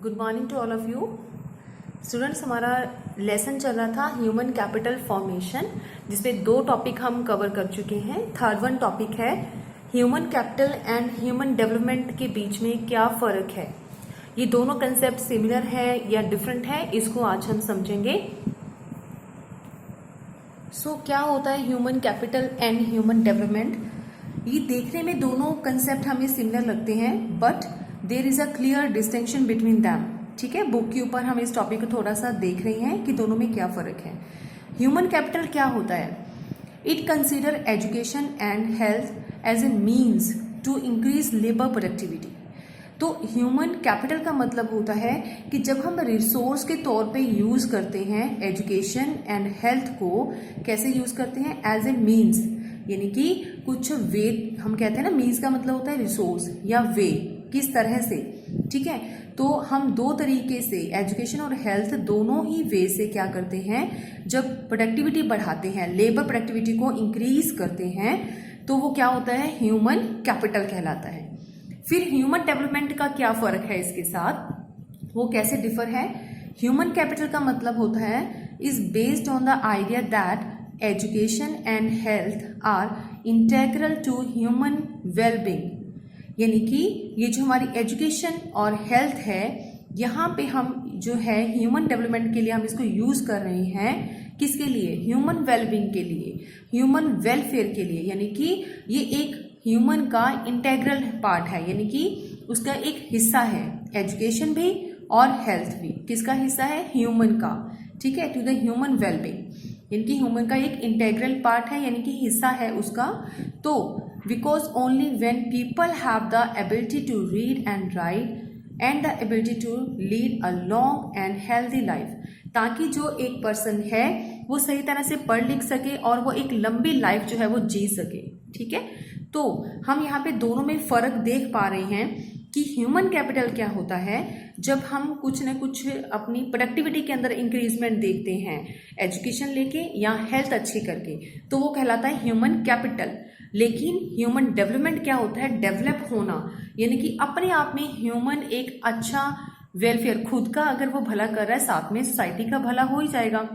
Good morning to all of you students. हमारा lesson चल रहा था ह्यूमन कैपिटल फॉर्मेशन, जिसमें दो टॉपिक हम कवर कर चुके हैं। थर्ड वन टॉपिक है human capital and human development के बीच में क्या फर्क है। ये दोनों कंसेप्ट सिमिलर है या डिफरेंट है, इसको आज हम समझेंगे। क्या होता है human capital and human development. ये देखने में दोनों कंसेप्ट हमें सिमिलर लगते हैं, but there is a clear distinction between them. ठीक है, बुक के ऊपर हम इस टॉपिक को थोड़ा सा देख रहे हैं कि दोनों में क्या फर्क है। ह्यूमन कैपिटल क्या होता है? It consider education and health as a means to increase labour productivity. तो ह्यूमन कैपिटल का मतलब होता है कि जब हम रिसोर्स के तौर पे यूज करते हैं एजुकेशन एंड हेल्थ को, कैसे यूज करते हैं? एज ए मीन्स, यानी कि कुछ वे, हम कहते हैं ना, मीन्स का मतलब होता है रिसोर्स या वे, किस तरह से। ठीक है, तो हम दो तरीके से एजुकेशन और हेल्थ दोनों ही वे से क्या करते हैं, जब प्रोडक्टिविटी बढ़ाते हैं, लेबर प्रोडक्टिविटी को इंक्रीज करते हैं, तो वो क्या होता है? ह्यूमन कैपिटल कहलाता है। फिर ह्यूमन डेवलपमेंट का क्या फर्क है इसके साथ, वो कैसे डिफर है? ह्यूमन कैपिटल का मतलब होता है is based on the idea that education and health are integral to human wellbeing. यानी कि ये जो हमारी एजुकेशन और हेल्थ है, यहाँ पे हम जो है ह्यूमन डेवलपमेंट के लिए हम इसको यूज कर रहे हैं। किसके लिए? ह्यूमन वेलबींग के लिए, ह्यूमन वेलफेयर के लिए। यानी कि ये एक ह्यूमन का इंटेग्रल पार्ट है, यानी कि उसका एक हिस्सा है। एजुकेशन भी और हेल्थ भी किसका हिस्सा है? ह्यूमन का। ठीक है, टू द ह्यूमन वेलबींग, यानी कि ह्यूमन का एक इंटेग्रल पार्ट है, यानी कि हिस्सा है उसका। तो because only when people have the ability to read and write and the ability to lead a long and healthy life, ताकि जो एक पर्सन है वो सही तरह से पढ़ लिख सके और वो एक लंबी लाइफ जो है वो जी सके। ठीक है, तो हम यहाँ पे दोनों में फर्क देख पा रहे हैं कि ह्यूमन कैपिटल क्या होता है। जब हम कुछ न कुछ अपनी प्रोडक्टिविटी के अंदर इंक्रीजमेंट देखते हैं एजुकेशन लेके या हेल्थ अच्छी करके, तो वो कहलाता है ह्यूमन कैपिटल। लेकिन ह्यूमन डेवलपमेंट क्या होता है? डेवलप होना, यानी कि अपने आप में ह्यूमन एक अच्छा वेलफेयर, खुद का अगर वो भला कर रहा है, साथ में सोसाइटी का भला हो ही जाएगा।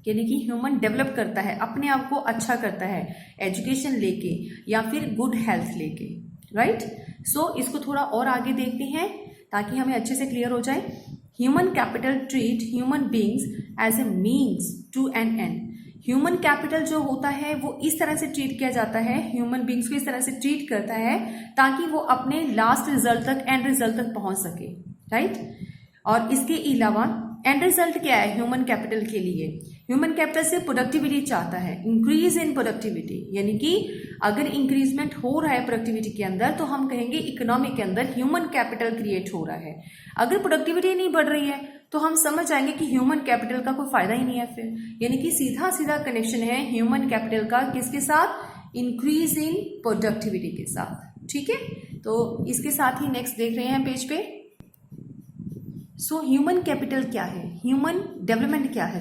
यानी कि ह्यूमन डेवलप करता है, अपने आप को अच्छा करता है एजुकेशन लेके या फिर गुड हेल्थ लेके। राइट, इसको थोड़ा और आगे देखते हैं ताकि हमें अच्छे से क्लियर हो जाए। Human capital treat human beings as a means to an end. Human capital जो होता है वो इस तरह से ट्रीट किया जाता है, ह्यूमन बींग्स को इस तरह से ट्रीट करता है ताकि वो अपने लास्ट रिजल्ट तक, एंड रिजल्ट तक पहुंच सके। राइट, और इसके अलावा एंड रिजल्ट क्या है ह्यूमन कैपिटल के लिए? ह्यूमन कैपिटल से प्रोडक्टिविटी चाहता है, इंक्रीज इन प्रोडक्टिविटी। यानी कि अगर इंक्रीजमेंट हो रहा है प्रोडक्टिविटी के अंदर, तो हम कहेंगे इकोनॉमी के अंदर ह्यूमन कैपिटल क्रिएट हो रहा है। अगर प्रोडक्टिविटी नहीं बढ़ रही है तो हम समझ जाएंगे कि ह्यूमन कैपिटल का कोई फायदा ही नहीं है फिर। यानी कि सीधा सीधा कनेक्शन है ह्यूमन कैपिटल का किसके साथ? इंक्रीज इन प्रोडक्टिविटी के साथ। ठीक है, तो इसके साथ ही नेक्स्ट देख रहे हैं पेज पे। ह्यूमन कैपिटल क्या है? ह्यूमन डेवलपमेंट क्या है?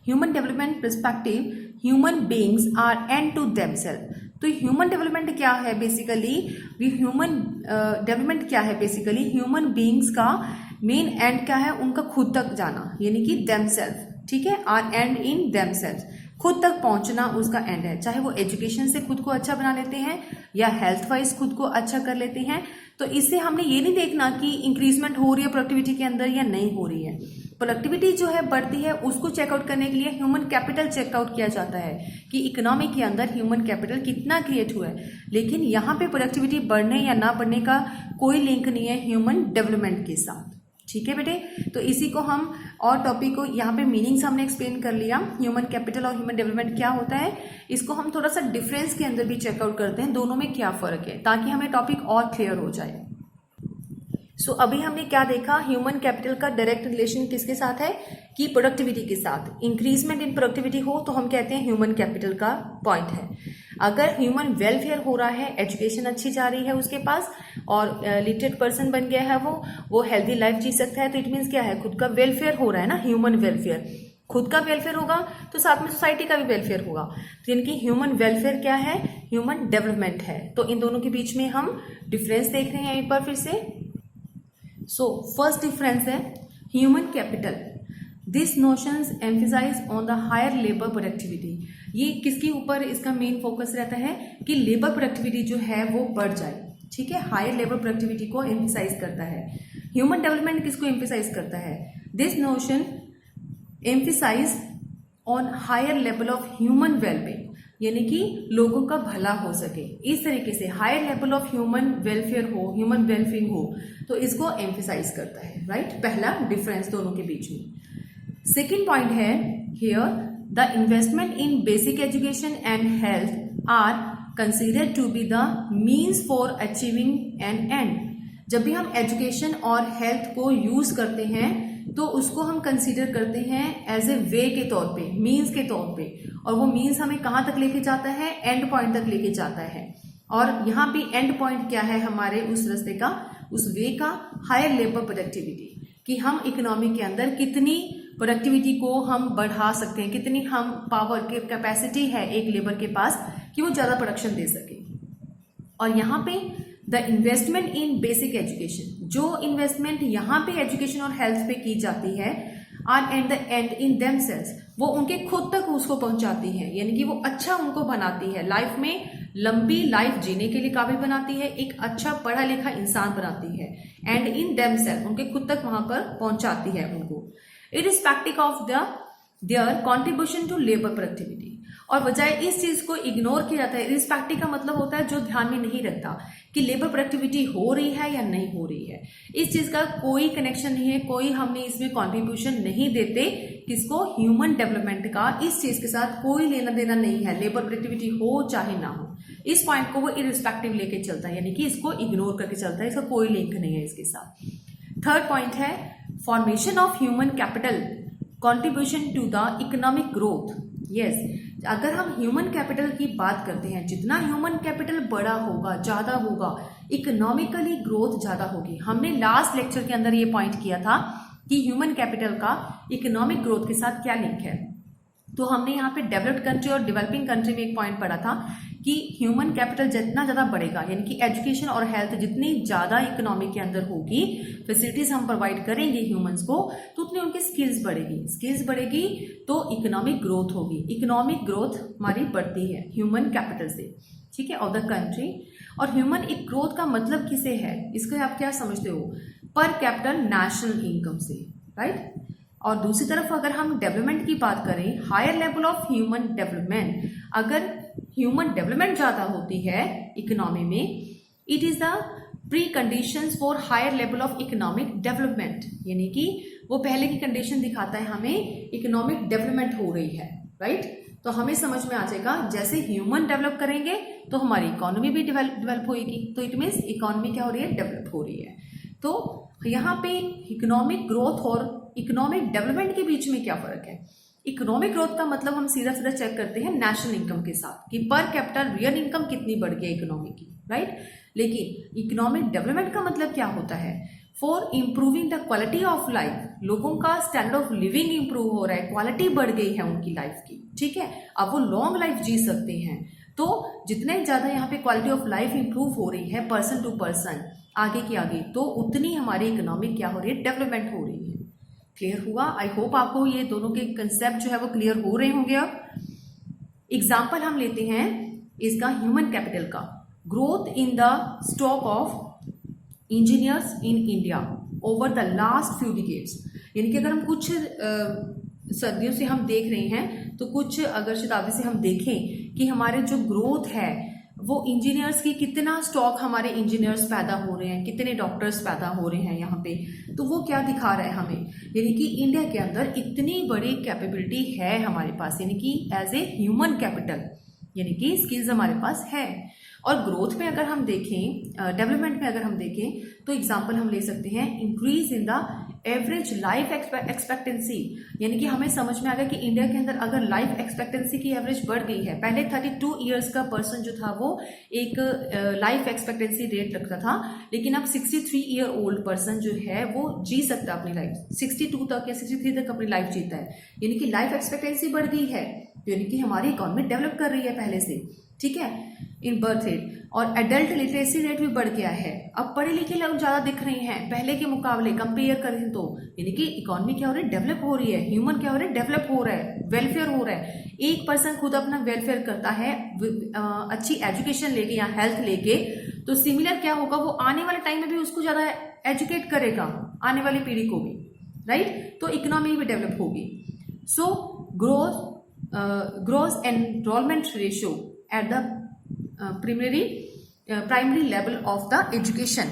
Human development perspective, human beings are end to themselves. तो ह्यूमन डेवलपमेंट क्या है बेसिकली? ह्यूमन डेवलपमेंट क्या है बेसिकली? ह्यूमन बीइंग्स का मेन एंड क्या है? उनका खुद तक जाना, यानी कि देमसेल्फ। ठीक है, आर एंड इन देमसेल्फ, खुद तक पहुंचना उसका एंड है। चाहे वो एजुकेशन से खुद को अच्छा बना लेते हैं या हेल्थ वाइज खुद को अच्छा कर लेते हैं। तो इससे हमने ये नहीं देखना कि इंक्रीजमेंट हो रही है प्रोडक्टिविटी के अंदर या नहीं हो रही है। प्रोडक्टिविटी जो है बढ़ती है, उसको चेकआउट करने के लिए ह्यूमन कैपिटल चेकआउट किया जाता है कि इकोनॉमी के अंदर ह्यूमन कैपिटल कितना क्रिएट हुआ है। लेकिन यहाँ पे प्रोडक्टिविटी बढ़ने या ना बढ़ने का कोई लिंक नहीं है ह्यूमन डेवलपमेंट के साथ। ठीक है बेटे, तो इसी को हम और टॉपिक को यहाँ पे मीनिंग्स हमने एक्सप्लेन कर लिया। ह्यूमन कैपिटल और ह्यूमन डेवलपमेंट क्या होता है, इसको हम थोड़ा सा डिफरेंस के अंदर भी चेकआउट करते हैं, दोनों में क्या फर्क है, ताकि हमें टॉपिक और क्लियर हो जाए। अभी हमने क्या देखा? ह्यूमन कैपिटल का डायरेक्ट रिलेशन किसके साथ है? कि प्रोडक्टिविटी के साथ। इंक्रीजमेंट इन प्रोडक्टिविटी हो तो हम कहते हैं ह्यूमन कैपिटल का पॉइंट है। अगर ह्यूमन वेलफेयर हो रहा है, एजुकेशन अच्छी जा रही है उसके पास और लिटरेट पर्सन बन गया है, वो हेल्दी लाइफ जी सकता है, तो इट मीन्स क्या है? खुद का वेलफेयर हो रहा है ना, ह्यूमन वेलफेयर। खुद का वेलफेयर होगा तो साथ में सोसाइटी का भी वेलफेयर होगा। तो यानी कि ह्यूमन वेलफेयर क्या है? ह्यूमन डेवलपमेंट है। तो इन दोनों के बीच में हम डिफरेंस देख रहे हैं एक बार फिर से। सो फर्स्ट डिफरेंस है human capital, this notions emphasise on the higher labour productivity. ये किसके ऊपर इसका मेन फोकस रहता है कि लेबर प्रोडक्टिविटी जो है वो बढ़ जाए, ठीक है, हायर लेबर प्रोडक्टिविटी को एम्फेसाइज करता है। ह्यूमन डेवलपमेंट किसको एम्फेसाइज करता है? This notion emphasise on higher level of human wellbeing, यानी कि लोगों का भला हो सके, इस तरीके से higher level of human welfare हो, ह्यूमन वेलबींग हो, तो इसको एम्फेसाइज करता है, राइट। पहला डिफरेंस दोनों के बीच में। सेकेंड पॉइंट है here the investment in basic education and health are considered to be the means for achieving an end. जब भी हम एजुकेशन और हेल्थ को यूज करते हैं तो उसको हम कंसीडर करते हैं एज ए वे के तौर पे, मीन्स के तौर पे, और वो मीन्स हमें कहाँ तक लेके जाता है? एंड पॉइंट तक लेके जाता है। और यहाँ पे एंड पॉइंट क्या है हमारे उस रास्ते का, उस वे का? हायर लेबर प्रोडक्टिविटी, कि हम इकोनॉमी के अंदर कितनी प्रोडक्टिविटी को हम बढ़ा सकते हैं, कितनी हम पावर की कैपेसिटी है एक लेबर के पास कि वो ज्यादा प्रोडक्शन दे सके। और यहाँ पे the investment in basic education, जो इन्वेस्टमेंट यहाँ पे एजुकेशन और हेल्थ पे की जाती है, are at the end in themselves, वो उनके खुद तक उसको पहुंचाती है, यानी कि वो अच्छा उनको बनाती है, लाइफ में लंबी लाइफ जीने के लिए काबिल बनाती है, एक अच्छा पढ़ा लिखा इंसान बनाती है, एंड इन देमसेल्व, उनके खुद तक वहां पर पहुंचाती है उनको, irrespective of their contribution to labour productivity. और बजाय इस चीज को इग्नोर किया जाता है, इरिस्पेक्टिव का मतलब होता है जो ध्यान में नहीं रखता कि लेबर प्रोडक्टिविटी हो रही है या नहीं हो रही है, इस चीज का कोई कनेक्शन नहीं है, कोई हमने इसमें कॉन्ट्रीब्यूशन नहीं देते, किसको? ह्यूमन डेवलपमेंट का इस चीज के साथ कोई लेना देना नहीं है, लेबर प्रोडक्टिविटी हो चाहे ना हो, इस पॉइंट को वो इरिस्पेक्टिव लेके चलता है, यानी कि इसको इग्नोर करके चलता है, इसका कोई लिंक नहीं है इसके साथ। थर्ड पॉइंट है formation of human capital contribution to the economic growth. Yes, अगर हम ह्यूमन कैपिटल की बात करते हैं, जितना ह्यूमन कैपिटल बड़ा होगा, ज्यादा होगा, इकोनॉमिकली ग्रोथ ज्यादा होगी। हमने लास्ट लेक्चर के अंदर ये पॉइंट किया था कि ह्यूमन कैपिटल का इकोनॉमिक ग्रोथ के साथ क्या लिंक है। तो हमने यहाँ पे डेवलप्ड कंट्री और डेवलपिंग कंट्री में एक पॉइंट पढ़ा था कि ह्यूमन कैपिटल जितना ज्यादा बढ़ेगा, यानी कि एजुकेशन और हेल्थ जितनी ज्यादा इकोनॉमी के अंदर होगी, फैसिलिटीज हम प्रोवाइड करेंगे ह्यूमंस को, तो उतनी उनकी स्किल्स बढ़ेगी, स्किल्स बढ़ेगी तो इकोनॉमिक ग्रोथ होगी, इकोनॉमिक ग्रोथ हमारी बढ़ती है ह्यूमन कैपिटल से, ठीक है, ऑफ द कंट्री। और ह्यूमन एक ग्रोथ का मतलब किसे है, इसको आप क्या समझते हो? पर कैपिटल नेशनल इनकम से, राइट। और दूसरी तरफ अगर हम डेवलपमेंट की बात करें, higher level of human development, अगर ह्यूमन डेवलपमेंट ज्यादा होती है इकोनॉमी में, it is the pre conditions for higher level of economic development, यानी कि वो पहले की कंडीशन दिखाता है हमें इकोनॉमिक डेवलपमेंट हो रही है, राइट। तो हमें समझ में आ जाएगा जैसे ह्यूमन डेवलप करेंगे तो हमारी इकोनॉमी भी डेवलप होगी, तो इट मीन्स इकोनॉमी क्या हो रही है? डेवलप हो रही है। तो यहाँ पे इकोनॉमिक ग्रोथ और इकोनॉमिक डेवलपमेंट के बीच में क्या फर्क है? इकोनॉमिक ग्रोथ का मतलब हम सीधा सीधा चेक करते हैं नेशनल इनकम के साथ कि पर कैपिटल रियल इनकम कितनी बढ़ गई इकोनॉमी की, राइट। लेकिन इकोनॉमिक डेवलपमेंट का मतलब क्या होता है? For improving the quality of life, लोगों का स्टैंडर्ड ऑफ लिविंग इंप्रूव हो रहा है, क्वालिटी बढ़ गई है उनकी लाइफ की, ठीक है, अब वो लॉन्ग लाइफ जी सकते हैं। तो जितने ज्यादा यहाँ पे क्वालिटी ऑफ लाइफ इंप्रूव हो रही है पर्सन टू पर्सन, आगे की आगे, तो उतनी हमारी इकोनॉमिक क्या हो रही है? डेवलपमेंट हो रही है। क्लियर हुआ? आई होप आपको ये दोनों के कंसेप्ट जो है वो क्लियर हो रहे होंगे। अब एग्जाम्पल हम लेते हैं इसका ह्यूमन कैपिटल का, growth in the stock of engineers in India over the last few decades, यानी कि अगर हम कुछ सदियों से हम देख रहे हैं, तो कुछ अगर शताब्दी से हम देखें कि हमारे जो ग्रोथ है वो इंजीनियर्स की, कितना स्टॉक हमारे इंजीनियर्स पैदा हो रहे हैं, कितने डॉक्टर्स पैदा हो रहे हैं यहाँ पे, तो वो क्या दिखा रहा है हमें? यानी कि इंडिया के अंदर इतनी बड़ी कैपेबिलिटी है हमारे पास, यानी कि एज ए ह्यूमन कैपिटल, यानी कि स्किल्स हमारे पास है। और ग्रोथ में अगर हम देखें, डेवलपमेंट में अगर हम देखें, तो एग्जाम्पल हम ले सकते हैं increase in the average life expectancy, यानी कि हमें समझ में आ गया कि इंडिया के अंदर अगर लाइफ एक्सपेक्टेंसी की एवरेज बढ़ गई है, पहले 32 ईयर्स का पर्सन जो था वो एक लाइफ एक्सपेक्टेंसी रेट रखता था, लेकिन अब 63 ईयर ओल्ड पर्सन जो है वो जी सकता है अपनी लाइफ, 62 तक या 63 तक अपनी लाइफ जीता है, यानी कि लाइफ एक्सपेक्टेंसी बढ़ गई है, यानी कि हमारी इकोनॉमी डेवलप कर रही है पहले से, ठीक है, इन बर्थ रेट। और एडल्ट लिटरेसी रेट भी बढ़ गया है। अब पढ़े लिखे लोग ज्यादा दिख रहे हैं पहले के मुकाबले कंपेयर करें तो, यानी कि इकोनॉमी क्या हो रही है, डेवलप हो रही है, ह्यूमन क्या हो रहा है, डेवलप हो रहा है, वेलफेयर हो रहा है। एक पर्सन खुद अपना वेलफेयर करता है अच्छी एजुकेशन लेके या हेल्थ लेके, तो सिमिलर क्या होगा, वो आने वाले टाइम में भी उसको ज्यादा एजुकेट करेगा, आने वाली पीढ़ी को भी, राइट। तो इकोनॉमी भी डेवलप होगी। So gross enrolment ratio at the primary level of the education.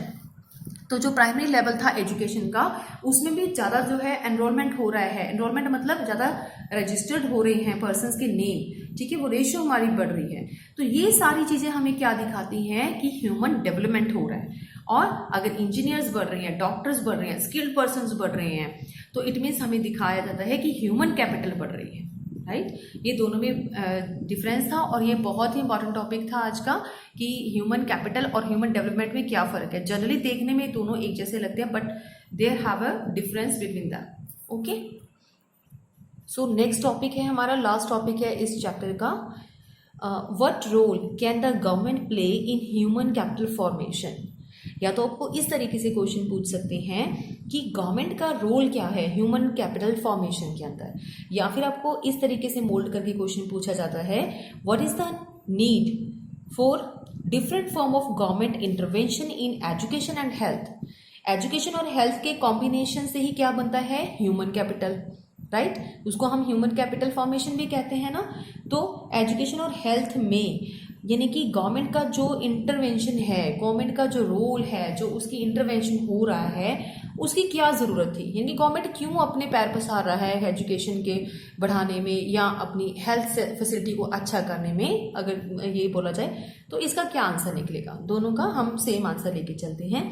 तो जो प्राइमरी लेवल था एजुकेशन का, उसमें भी ज़्यादा जो है एनरोलमेंट हो रहा है। एनरोलमेंट मतलब ज़्यादा रजिस्टर्ड हो रहे हैं पर्सन्स के नेम, ठीक है, वो रेशियो हमारी बढ़ रही है। तो ये सारी चीज़ें हमें क्या दिखाती हैं कि ह्यूमन डेवलपमेंट हो रहा है। और अगर इंजीनियर्स बढ़ रहे हैं, डॉक्टर्स बढ़ रहे हैं, स्किल्ड पर्सन्स बढ़ रहे हैं, तो इट मीन्स हमें दिखाया जाता है कि ह्यूमन कैपिटल बढ़ रही है, राइट। ये दोनों में डिफरेंस था और ये बहुत ही इंपॉर्टेंट टॉपिक था आज का कि ह्यूमन कैपिटल और ह्यूमन डेवलपमेंट में क्या फ़र्क है। जनरली देखने में दोनों एक जैसे लगते हैं, but there have a difference between them. Okay, so next topic है हमारा, लास्ट टॉपिक है इस चैप्टर का, what role can the government play in human capital formation. या तो आपको इस तरीके से क्वेश्चन पूछ सकते हैं कि गवर्नमेंट का रोल क्या है ह्यूमन कैपिटल फॉर्मेशन के अंदर, या फिर आपको इस तरीके से मोल्ड करके क्वेश्चन पूछा जाता है, what is the need for different form of government intervention in education and health. Education और हेल्थ के कॉम्बिनेशन से ही क्या बनता है, ह्यूमन कैपिटल, राइट। उसको हम ह्यूमन कैपिटल फॉर्मेशन भी कहते हैं ना। तो एजुकेशन और हेल्थ में यानी कि गवर्नमेंट का जो इंटरवेंशन है, गवर्नमेंट का जो रोल है, जो उसकी इंटरवेंशन हो रहा है, उसकी क्या ज़रूरत थी, यानी कि गवर्नमेंट क्यों अपने पैर पसार रहा है एजुकेशन के बढ़ाने में या अपनी हेल्थ फैसिलिटी को अच्छा करने में, अगर ये बोला जाए तो इसका क्या आंसर निकलेगा। दोनों का हम सेम आंसर लेके चलते हैं।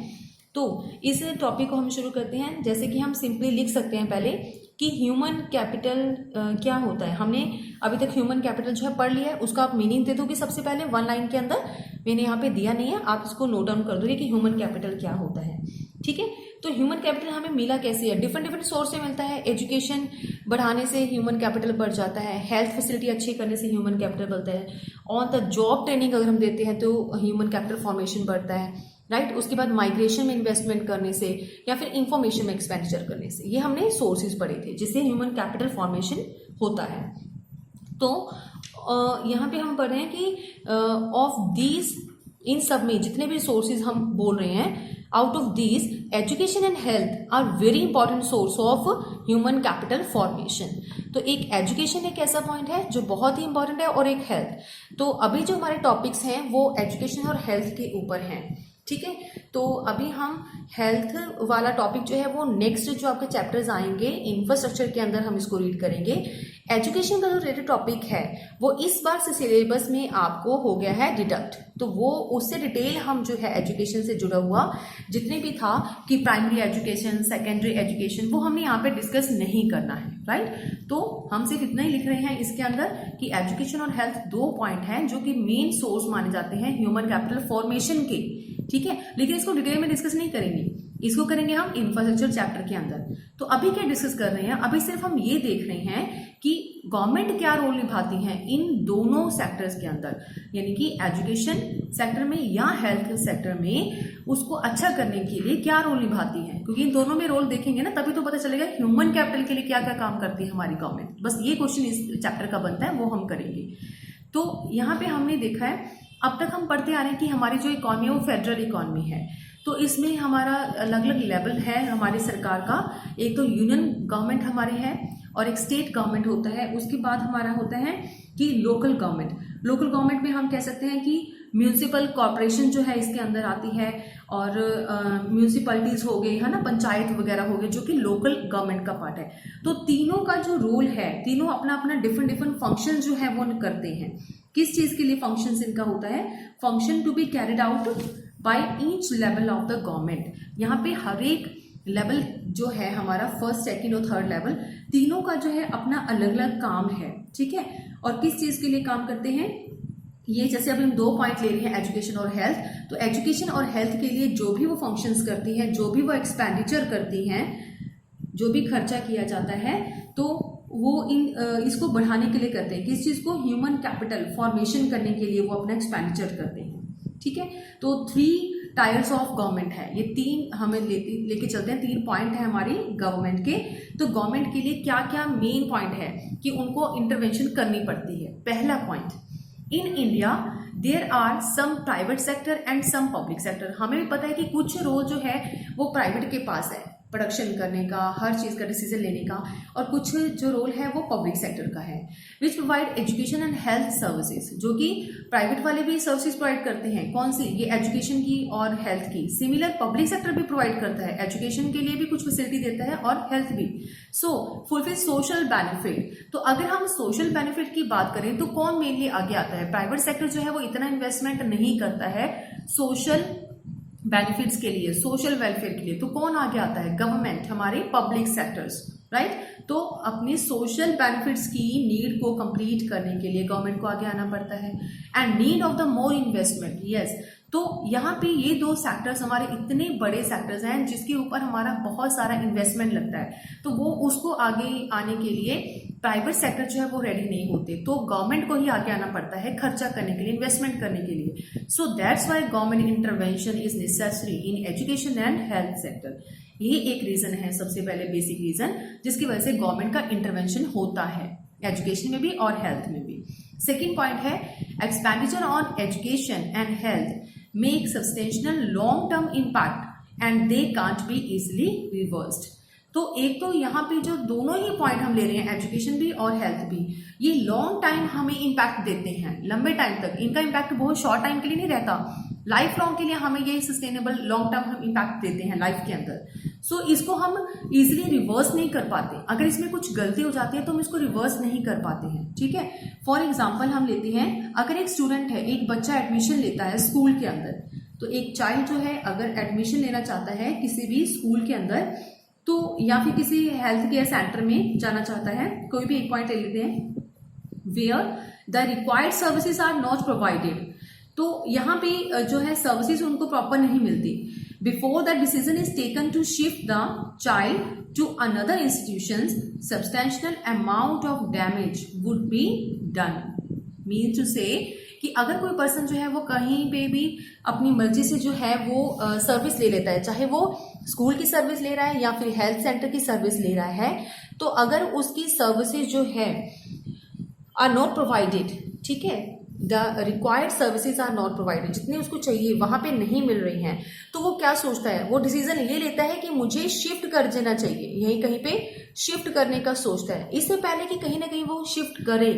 तो इस टॉपिक को हम शुरू करते हैं। जैसे कि हम सिंपली लिख सकते हैं पहले कि ह्यूमन कैपिटल क्या होता है। हमने अभी तक ह्यूमन कैपिटल जो है पढ़ लिया है, उसका आप मीनिंग दे दोगे सबसे पहले 1 लाइन के अंदर, मैंने यहाँ पे दिया नहीं है, आप इसको नोट डाउन कर दोगे कि ह्यूमन कैपिटल क्या होता है, ठीक है। तो ह्यूमन कैपिटल हमें मिला कैसे है, डिफरेंट सोर्स से मिलता है। एजुकेशन बढ़ाने से ह्यूमन कैपिटल बढ़ जाता है, हेल्थ फैसिलिटी अच्छी करने से ह्यूमन कैपिटल बढ़ता है, ऑन द जॉब ट्रेनिंग अगर हम देते हैं तो ह्यूमन कैपिटल फॉर्मेशन बढ़ता है, राइट। उसके बाद माइग्रेशन में इन्वेस्टमेंट करने से या फिर इंफॉर्मेशन में एक्सपेंडिचर करने से, ये हमने सोर्सेज पढ़े थे जिससे ह्यूमन कैपिटल फॉर्मेशन होता है। तो यहाँ पे हम पढ़ रहे हैं कि ऑफ दीज, इन सब में जितने भी सोर्सेज हम बोल रहे हैं, out of these education and health are very important source of human capital formation. तो एक एजुकेशन एक ऐसा पॉइंट है जो बहुत ही इंपॉर्टेंट है, और एक हेल्थ। तो अभी जो हमारे टॉपिक्स हैं वो एजुकेशन और हेल्थ के ऊपर हैं, ठीक है। तो अभी हम हेल्थ वाला टॉपिक जो है वो नेक्स्ट जो आपके चैप्टर्स आएंगे इंफ्रास्ट्रक्चर के अंदर हम इसको रीड करेंगे। एजुकेशन का जो रिलेटेड टॉपिक है वो इस बार से सिलेबस में आपको हो गया है डिडक्ट, तो वो उससे डिटेल हम जो है एजुकेशन से जुड़ा हुआ जितने भी था कि प्राइमरी एजुकेशन, सेकेंडरी एजुकेशन, वो हमने यहाँ पे डिस्कस नहीं करना है, राइट। तो हम सिर्फ इतना ही लिख रहे हैं इसके अंदर कि एजुकेशन और हेल्थ 2 पॉइंट हैं जो कि मेन सोर्स माने जाते हैं ह्यूमन कैपिटल फॉर्मेशन के, ठीक है। लेकिन इसको डिटेल में डिस्कस नहीं करेंगे, इसको करेंगे हम इंफ्रास्ट्रक्चर चैप्टर के अंदर। तो अभी क्या डिस्कस कर रहे हैं, अभी सिर्फ हम ये देख रहे हैं कि गवर्नमेंट क्या रोल निभाती है इन दोनों सेक्टर्स के अंदर, यानी कि एजुकेशन सेक्टर में या हेल्थ सेक्टर में उसको अच्छा करने के लिए क्या रोल निभाती है। क्योंकि इन दोनों में रोल देखेंगे ना तभी तो पता चलेगा ह्यूमन कैपिटल के लिए क्या क्या काम करती है हमारी गवर्नमेंट। बस ये क्वेश्चन इस चैप्टर का बनता है, वो हम करेंगे। तो यहाँ पे हमने देखा है, अब तक हम पढ़ते आ रहे हैं कि हमारी जो इकॉनमी है वो फेडरल इकॉनमी है। तो इसमें हमारा अलग अलग लेवल है हमारी सरकार का। एक तो यूनियन गवर्नमेंट हमारे है और एक स्टेट गवर्नमेंट होता है। उसके बाद हमारा होता है कि लोकल गवर्नमेंट। लोकल गवर्नमेंट में हम कह सकते हैं कि म्यूनिसिपल कॉर्पोरेशन जो है इसके अंदर आती है, और म्यूनिसिपैलिटीज हो गई है ना, पंचायत वगैरह हो गए, जो कि लोकल गवर्नमेंट का पार्ट है। तो तीनों का जो रोल है, तीनों अपना अपना डिफरेंट फंक्शन जो है वो करते हैं। किस चीज के लिए फंक्शन इनका होता है, function to be carried out by each level of the government. यहाँ पे हर एक लेवल जो है हमारा फर्स्ट, सेकंड और थर्ड लेवल, तीनों का जो है अपना अलग अलग काम है, ठीक है। और किस चीज के लिए काम करते हैं, ये जैसे अभी हम 2 पॉइंट ले रहे हैं एजुकेशन और हेल्थ। तो एजुकेशन और हेल्थ के लिए जो भी वो फंक्शंस करती हैं, जो भी वो एक्सपेंडिचर करती हैं, जो भी खर्चा किया जाता है, तो वो इसको बढ़ाने के लिए करते हैं। किस चीज को, ह्यूमन कैपिटल फॉर्मेशन करने के लिए वो अपना एक्सपेंडिचर करते हैं, ठीक है। तो 3 टायर्स ऑफ गवर्नमेंट है, ये 3 हमें लेके चलते हैं, 3 पॉइंट है हमारी गवर्नमेंट के। तो गवर्नमेंट के लिए क्या क्या मेन पॉइंट है कि उनको इंटरवेंशन करनी पड़ती है। पहला point, in India there are some private sector and some public sector. हमें भी पता है कि कुछ रोल जो है वो प्राइवेट के पास है, प्रोडक्शन करने का, हर चीज़ का डिसीजन लेने का, और कुछ जो रोल है वो पब्लिक सेक्टर का है। Which provide education and health services, जो कि प्राइवेट वाले भी सर्विसेज प्रोवाइड करते हैं। कौन सी? ये एजुकेशन की और हेल्थ की। सिमिलर पब्लिक सेक्टर भी प्रोवाइड करता है, एजुकेशन के लिए भी कुछ फैसिलिटी देता है और हेल्थ भी। सो फुलफिल सोशल बेनिफिट। तो अगर हम सोशल बेनिफिट की बात करें तो कौन मेनली आगे आता है? प्राइवेट सेक्टर जो है वो इतना इन्वेस्टमेंट नहीं करता है सोशल बेनिफिट्स के लिए, सोशल वेलफेयर के लिए। तो कौन आगे आता है? गवर्नमेंट, हमारे पब्लिक सेक्टर्स, राइट। तो अपनी सोशल बेनिफिट्स की नीड को कंप्लीट करने के लिए गवर्नमेंट को आगे आना पड़ता है। And need of the more investment, yes. तो यहाँ पे ये 2 सेक्टर्स हमारे इतने बड़े सेक्टर्स हैं जिसके ऊपर हमारा बहुत सारा इन्वेस्टमेंट लगता है, तो वो उसको आगे आने के लिए प्राइवेट सेक्टर जो है वो रेडी नहीं होते, तो गवर्नमेंट को ही आगे आना पड़ता है खर्चा करने के लिए, इन्वेस्टमेंट करने के लिए। So that's why government intervention is necessary in education and health sector. ये एक रीजन है, सबसे पहले बेसिक रीजन, जिसकी वजह से गवर्नमेंट का इंटरवेंशन होता है एजुकेशन में भी और हेल्थ में भी। सेकेंड पॉइंट है, expenditure on education and health make substantial long term impact and they can't be easily reversed. तो एक तो यहाँ पे जो दोनों ही पॉइंट हम ले रहे हैं, एजुकेशन भी और हेल्थ भी, ये लॉन्ग टाइम हमें इम्पैक्ट देते हैं, लंबे टाइम तक। इनका इम्पैक्ट बहुत शॉर्ट टाइम के लिए नहीं रहता, लाइफ लॉन्ग के लिए हमें ये सस्टेनेबल लॉन्ग टर्म हम इम्पैक्ट देते हैं लाइफ के अंदर। सो इसको हम इजिली रिवर्स नहीं कर पाते। अगर इसमें कुछ गलती हो जाती है तो हम इसको रिवर्स नहीं कर पाते हैं, ठीक है। फॉर एग्जाम्पल हम लेते हैं, अगर एक स्टूडेंट है, एक बच्चा एडमिशन लेता है स्कूल के अंदर, तो एक चाइल्ड जो है अगर एडमिशन लेना चाहता है किसी भी स्कूल के अंदर, तो या फिर किसी हेल्थ केयर सेंटर में जाना चाहता है, कोई भी एक पॉइंट ले लेते हैं, where the required services are not provided. तो यहाँ पे जो है सर्विसेज उनको प्रॉपर नहीं मिलती। Before the decision is taken to shift the child to another institution, substantial amount of damage would be done. Mean to say कि अगर कोई पर्सन जो है वो कहीं पे भी अपनी मर्जी से जो है वो सर्विस ले लेता है, चाहे वो स्कूल की सर्विस ले रहा है या फिर हेल्थ सेंटर की सर्विस ले रहा है, तो अगर उसकी सर्विसेज जो है आर नॉट प्रोवाइडेड, ठीक है, the required services are not provided, जितनी उसको चाहिए वहां पे नहीं मिल रही हैं, तो वो क्या सोचता है? वो डिसीजन ये लेता है कि मुझे शिफ्ट कर देना चाहिए, यही कहीं पे शिफ्ट करने का सोचता है। इससे पहले कि कहीं ना कहीं वो शिफ्ट करे,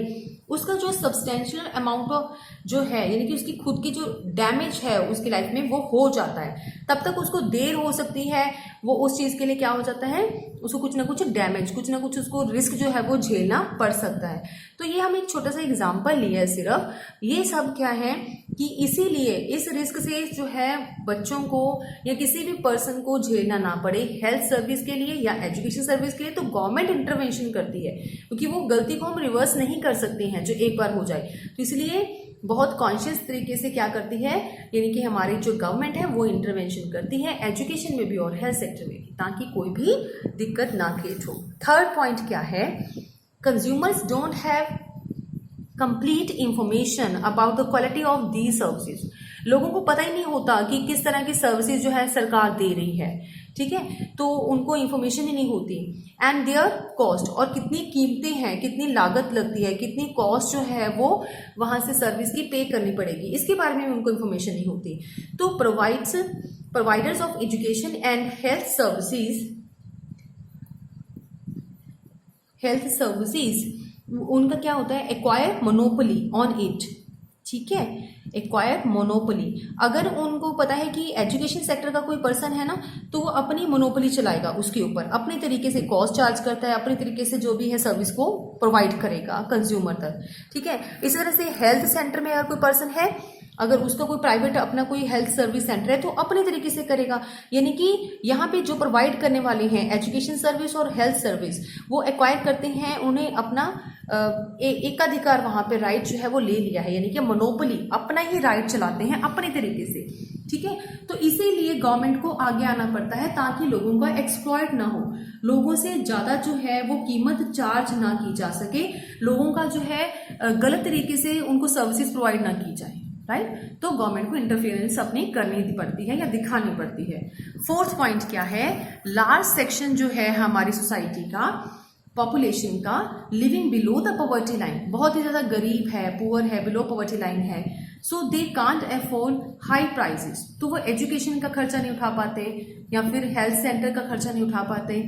उसका जो सब्सटेंशियल अमाउंट ऑफ जो है, यानी कि उसकी खुद की जो डैमेज है उसकी लाइफ में वो हो जाता है, तब तक उसको देर हो सकती है, वो उस चीज़ के लिए क्या हो जाता है, उसको कुछ ना कुछ डैमेज, कुछ ना कुछ उसको रिस्क जो है वो झेलना पड़ सकता है। तो ये हम एक छोटा सा एग्जाम्पल लिया है सिर्फ। ये सब क्या है कि इसीलिए इस रिस्क से जो है बच्चों को या किसी भी पर्सन को झेलना ना पड़े हेल्थ सर्विस के लिए या एजुकेशन सर्विस के लिए, तो गवर्नमेंट इंटरवेंशन करती है, क्योंकि वो गलती को हम रिवर्स नहीं कर सकते हैं जो एक बार हो जाए। तो इसलिए बहुत कॉन्शियस तरीके से क्या करती है, यानी कि हमारी जो गवर्नमेंट है वो इंटरवेंशन करती है एजुकेशन में भी और हेल्थ सेक्टर में भी, ताकि कोई भी दिक्कत ना क्रिएट हो। थर्ड पॉइंट क्या है, consumers don't have complete information about the quality of the services. लोगों को पता ही नहीं होता कि किस तरह की सर्विसेज जो है सरकार दे रही है, ठीक है, तो उनको इंफॉर्मेशन ही नहीं होती। एंड देयर कॉस्ट, और कितनी कीमतें हैं, कितनी लागत लगती है, कितनी कॉस्ट जो है वो वहां से सर्विस की पे करनी पड़ेगी, इसके बारे में उनको इंफॉर्मेशन नहीं होती। तो providers of education and health services उनका क्या होता है, एक्वायर मोनोपोली ऑन इट, ठीक है, एक्वायर मोनोपोली। अगर उनको पता है कि एजुकेशन सेक्टर का कोई पर्सन है ना, तो वो अपनी मोनोपोली चलाएगा उसके ऊपर, अपने तरीके से कॉस्ट चार्ज करता है, अपने तरीके से जो भी है सर्विस को प्रोवाइड करेगा कंज्यूमर तक, ठीक है। इसी तरह से हेल्थ सेंटर में अगर कोई पर्सन है, अगर उसका कोई प्राइवेट अपना कोई हेल्थ सर्विस सेंटर है, तो अपने तरीके से करेगा। यानी कि यहाँ पे जो प्रोवाइड करने वाले हैं एजुकेशन सर्विस और हेल्थ सर्विस, वो एक्वायर करते हैं, उन्हें अपना एकाधिकार वहां पे राइट जो है वो ले लिया है, यानी कि मोनोपोली, अपना ही राइट चलाते हैं अपने तरीके से, ठीक है। तो इसीलिए गवर्नमेंट को आगे आना पड़ता है ताकि लोगों का एक्सप्लॉइट ना हो, लोगों से ज्यादा जो है वो कीमत चार्ज ना की जा सके, लोगों का जो है गलत तरीके से उनको सर्विसेज प्रोवाइड ना की जाए, राइट। तो गवर्नमेंट को इंटरफेरेंस अपनी करनी पड़ती है या दिखानी पड़ती है। फोर्थ पॉइंट क्या है, लार्ज सेक्शन जो है हमारी सोसाइटी का, पॉपुलेशन का, living below the poverty line, बहुत ही ज्यादा गरीब है, पुअर है, बिलो पॉवर्टी लाइन है, so they can't afford high prices, तो वो एजुकेशन का खर्चा नहीं उठा पाते या फिर हेल्थ सेंटर का खर्चा नहीं उठा पाते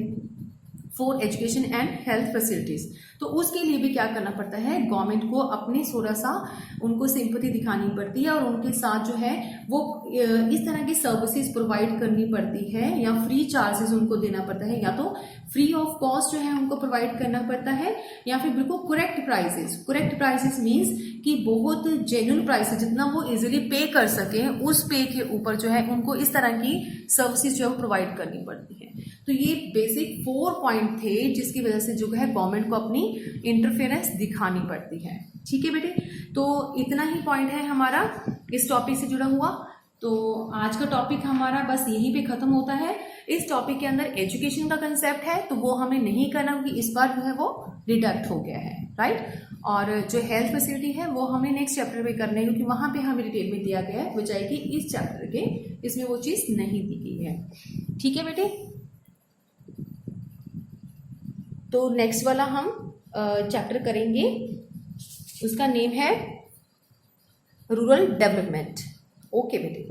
for education and health facilities. तो उसके लिए भी क्या करना पड़ता है, गवर्नमेंट को अपने थोड़ा सा उनको सिंपैथी दिखानी पड़ती है और उनके साथ जो है वो इस तरह की सर्विसेज प्रोवाइड करनी पड़ती है या फ्री चार्जेस उनको देना पड़ता है, या तो फ्री ऑफ कॉस्ट जो है उनको प्रोवाइड करना पड़ता है या फिर बिल्कुल correct prices. Correct prices means कि बहुत जेन्युइन प्राइसेस जितना वो इजिली पे कर सके, उस पे के ऊपर जो है उनको इस तरह की सर्विसेज जो है वो प्रोवाइड करनी पड़ती है। तो ये बेसिक 4 पॉइंट थे जिसकी वजह से जो है गवर्नमेंट को अपनी इंटरफेरेंस दिखानी पड़ती है। ठीक है बेटे, तो इतना ही पॉइंट है हमारा इस टॉपिक से जुड़ा हुआ। तो आज का टॉपिक हमारा बस यहीं पे खत्म होता है। इस टॉपिक के अंदर एजुकेशन का कंसेप्ट है तो वो हमें नहीं करना क्योंकि इस बार जो है वो डिडक्ट हो गया है, राइट। और जो हेल्थ फैसिलिटी है वो हमें नेक्स्ट चैप्टर में करना है क्योंकि वहां पे हमें डिटेल में दिया गया है, बजाय कि इस चैप्टर के इसमें वो चीज नहीं दी गई है। ठीक है बेटे, तो नेक्स्ट वाला हम चैप्टर करेंगे, उसका नेम है रूरल डेवलपमेंट। ओके बेटे।